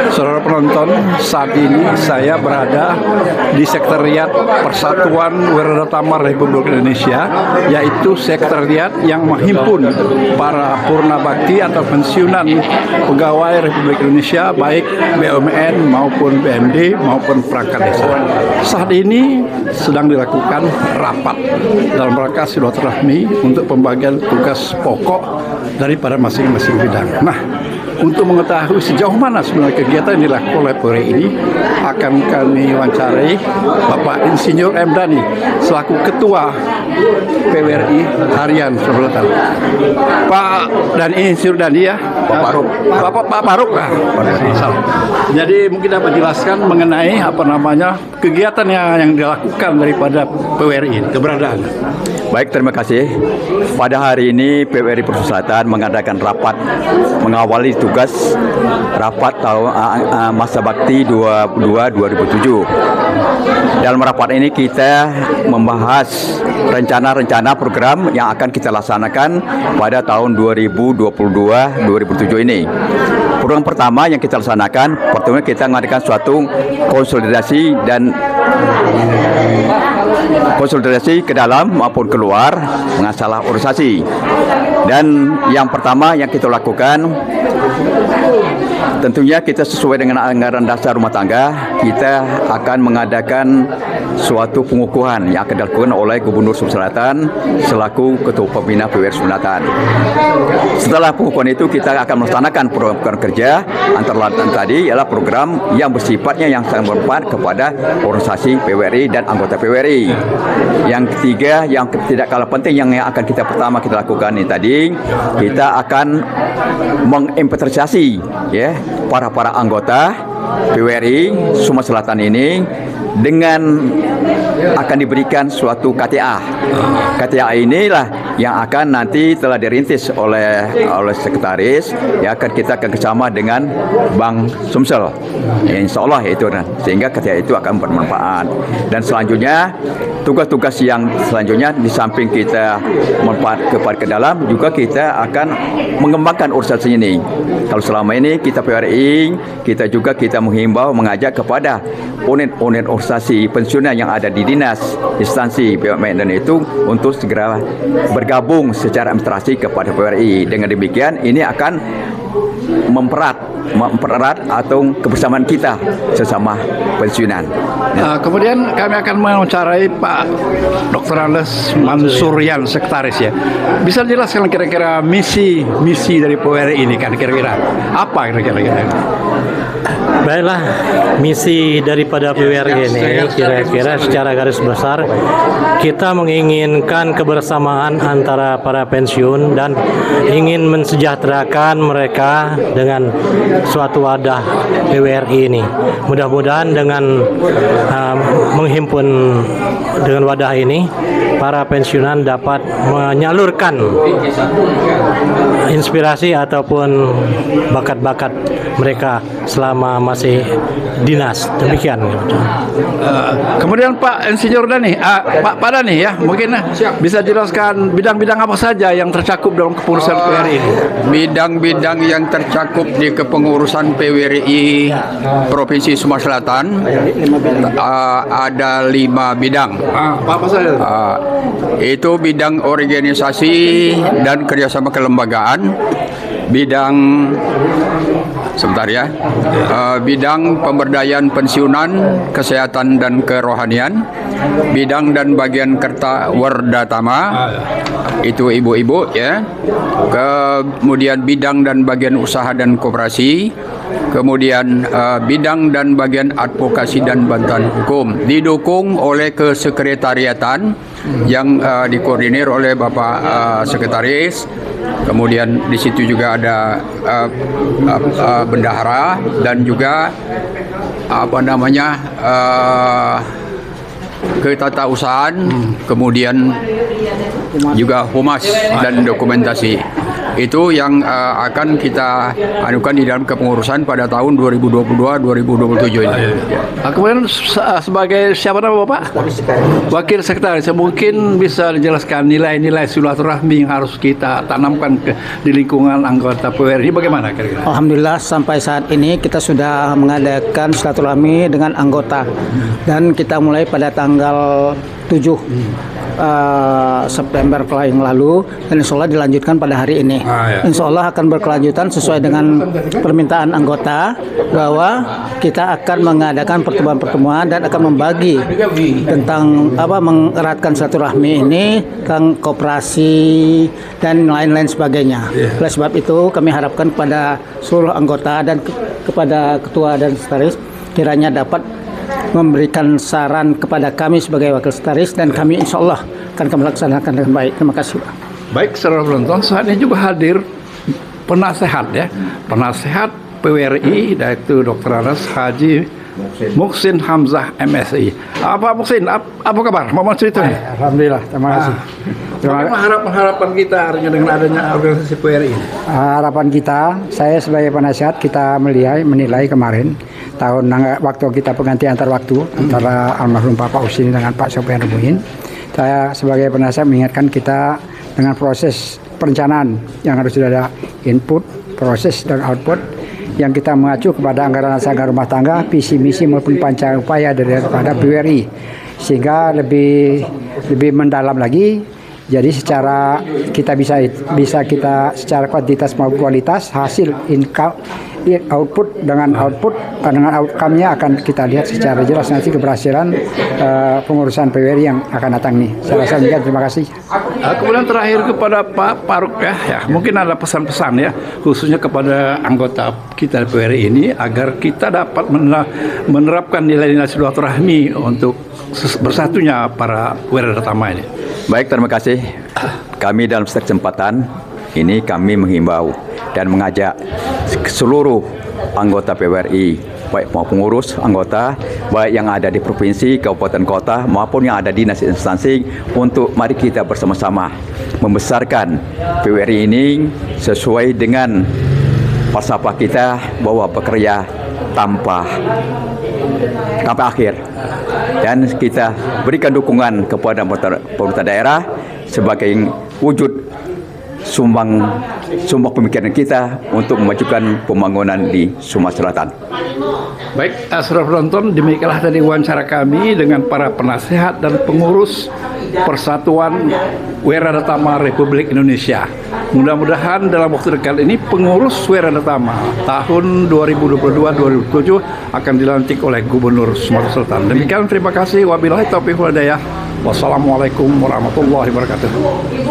Saudara penonton, saat ini saya berada di Sekretariat Persatuan Wirausaha Republik Indonesia, yaitu sekretariat yang menghimpun para purna bakti atau pensiunan pegawai Republik Indonesia, baik BUMN maupun BMD maupun perangkat desa. Saat ini sedang dilakukan rapat dalam rangka silaturahmi untuk pembagian tugas pokok daripada masing-masing bidang. Nah, untuk mengetahui sejauh mana sebenarnya kegiatan yang dilakukan oleh PWRI ini, akan kami wawancarai Bapak Insinyur M. Dani selaku Ketua PWRI Harian Sulawesi. Pak dan Insinyur Dani ya, Pak Faruk. Pak Faruk lah. Jadi mungkin dapat jelaskan mengenai kegiatan yang dilakukan daripada PWRI, keberadaan. Baik, terima kasih. Pada hari ini PWRI Provinsi Selatan mengadakan rapat mengawali tugas rapat masa bakti 2007. Dalam rapat ini kita membahas rencana-rencana program yang akan kita laksanakan pada tahun 2022-2007 ini. Program pertama yang kita laksanakan, pertama kita mengadakan suatu konsolidasi ke dalam maupun keluar masalah organisasi. Dan yang pertama yang kita lakukan, tentunya kita sesuai dengan anggaran dasar rumah tangga, kita akan mengadakan suatu pengukuhan yang akan dilakukan oleh Gubernur Sulawesi Selatan selaku Ketua Pembina PWRI Selatan. Setelah pengukuhan itu kita akan melaksanakan program kerja, antara lain tadi ialah program yang bersifatnya yang sangat bermanfaat kepada organisasi PWRI dan anggota PWRI. Yang ketiga, yang tidak kalah penting yang akan kita lakukan ini tadi, kita akan menginventarisasi ya para anggota PWRI Sumatera Selatan ini dengan akan diberikan suatu KTA. KTA inilah yang akan nanti telah dirintis oleh sekretaris, yang akan kita bersama dengan Bank Sumsel. Ya, insya Allah itu, sehingga KTA itu akan bermanfaat. Dan selanjutnya tugas-tugas yang selanjutnya di samping kita manfaat ke dalam, juga kita akan mengembangkan organisasi ini. Kalau selama ini kita PWRI, kita menghimbau, mengajak kepada unit-unit organisasi pensiunan yang ada di dinas instansi BUMN dan itu untuk segera bergabung secara administrasi kepada PWRI. Dengan demikian ini akan mempererat atau kebersamaan kita sesama pensiunan. Kemudian kami akan mewawancarai Pak Dr. Andes Mansurian, sekretaris ya. Bisa jelaskan kira-kira misi dari PWRI ini kan kira-kira apa kira-kira? Baiklah, misi daripada PWRI ini kira-kira secara garis besar kita menginginkan kebersamaan antara para pensiun dan ingin mensejahterakan mereka dengan suatu wadah PWRI ini. Mudah-mudahan dengan menghimpun dengan wadah ini, para pensiunan dapat menyalurkan inspirasi ataupun bakat-bakat mereka selama masih dinas. Demikian. Kemudian Pak Insinyur Dani, Pak Dani ya, mungkin bisa jelaskan bidang-bidang apa saja yang tercakup dalam kepengurusan PWRI ini? Bidang-bidang yang tercakup di kepengurusan PWRI Provinsi Sumatera Selatan ada 5 bidang. Apa saja? Itu bidang organisasi dan kerjasama kelembagaan, bidang bidang pemberdayaan pensiunan, kesehatan dan kerohanian, bidang dan bagian kerta wardatama, itu ibu-ibu ya. Kemudian bidang dan bagian usaha dan koperasi, kemudian bidang dan bagian advokasi dan bantuan hukum, didukung oleh kesekretariatan yang dikoordinir oleh Bapak Sekretaris. Kemudian di situ juga ada bendahara dan juga ketatausahaan, kemudian juga humas dan dokumentasi. Itu yang akan kita anukan di dalam kepengurusan pada tahun 2022-2027 ini. Kemudian sebagai siapa nama Bapak? Wakil Sekretaris. Mungkin bisa dijelaskan nilai-nilai silaturahmi yang harus kita tanamkan di lingkungan anggota PWRI. Bagaimana kira-kira? Alhamdulillah sampai saat ini kita sudah mengadakan silaturahmi dengan anggota dan kita mulai pada tanggal 7 September yang lalu dan insya Allah dilanjutkan pada hari ini. Insya Allah akan berkelanjutan sesuai dengan permintaan anggota bahwa kita akan mengadakan pertemuan-pertemuan dan akan membagi tentang mengeratkan silaturahmi ini tentang koperasi dan lain-lain sebagainya. Oleh sebab itu kami harapkan kepada seluruh anggota dan kepada ketua dan sekretaris kiranya dapat memberikan saran kepada kami sebagai wakil sekretaris dan kami insya Allah akan kami laksanakan dengan baik. Terima kasih Pak. Baik, saudara penonton, saat ini juga hadir penasehat penasehat PWRI yaitu Dr. Anas Haji Muhsin Hamzah MSI. Pak Muhsin, apa kabar? Mau cerita? Alhamdulillah, terima kasih. Bagaimana harapan kita dengan adanya organisasi PWRI ini? Harapan kita, saya sebagai penasihat kita menilai kemarin waktu kita penggantian antar waktu antara almarhum Bapak Husin dengan Pak Sofian Rebuhin. Saya sebagai penasihat mengingatkan kita dengan proses perencanaan yang harus sudah ada input, proses dan output yang kita mengacu kepada anggaran rumah tangga, visi misi maupun panca upaya daripada PWRI sehingga lebih mendalam lagi. Jadi secara kita bisa kita secara kuantitas maupun kualitas hasil output dengan outcome-nya akan kita lihat secara jelas nanti keberhasilan pengurusan PWRI yang akan datang nih. Saya rasa demikian, terima kasih. Kemudian terakhir kepada Pak Faruk ya, mungkin ada pesan-pesan ya khususnya kepada anggota kita PWRI ini agar kita dapat menerapkan nilai-nilai silaturahmi untuk bersatunya para Weradhatama ini. Baik, terima kasih. Kami dalam kesempatan ini kami menghimbau dan mengajak seluruh anggota PWRI, baik pengurus anggota, baik yang ada di provinsi, kabupaten, kota, maupun yang ada di dinas instansi, untuk mari kita bersama-sama membesarkan PWRI ini sesuai dengan falsafah kita bahwa bekerja tanpa akhir. Dan kita berikan dukungan kepada pemerintah daerah sebagai wujud sumbang pemikiran kita untuk memajukan pembangunan di Sumatera Selatan. Baik, saudara penonton, demikianlah tadi wawancara kami dengan para penasehat dan pengurus Persatuan Weradhatama Republik Indonesia. Mudah-mudahan dalam waktu dekat ini pengurus Weradhatama tahun 2022-2027 akan dilantik oleh Gubernur Sumatera Selatan. Demikian, terima kasih. Wabillahi taufiq wal hidayah. Wassalamualaikum warahmatullahi wabarakatuh.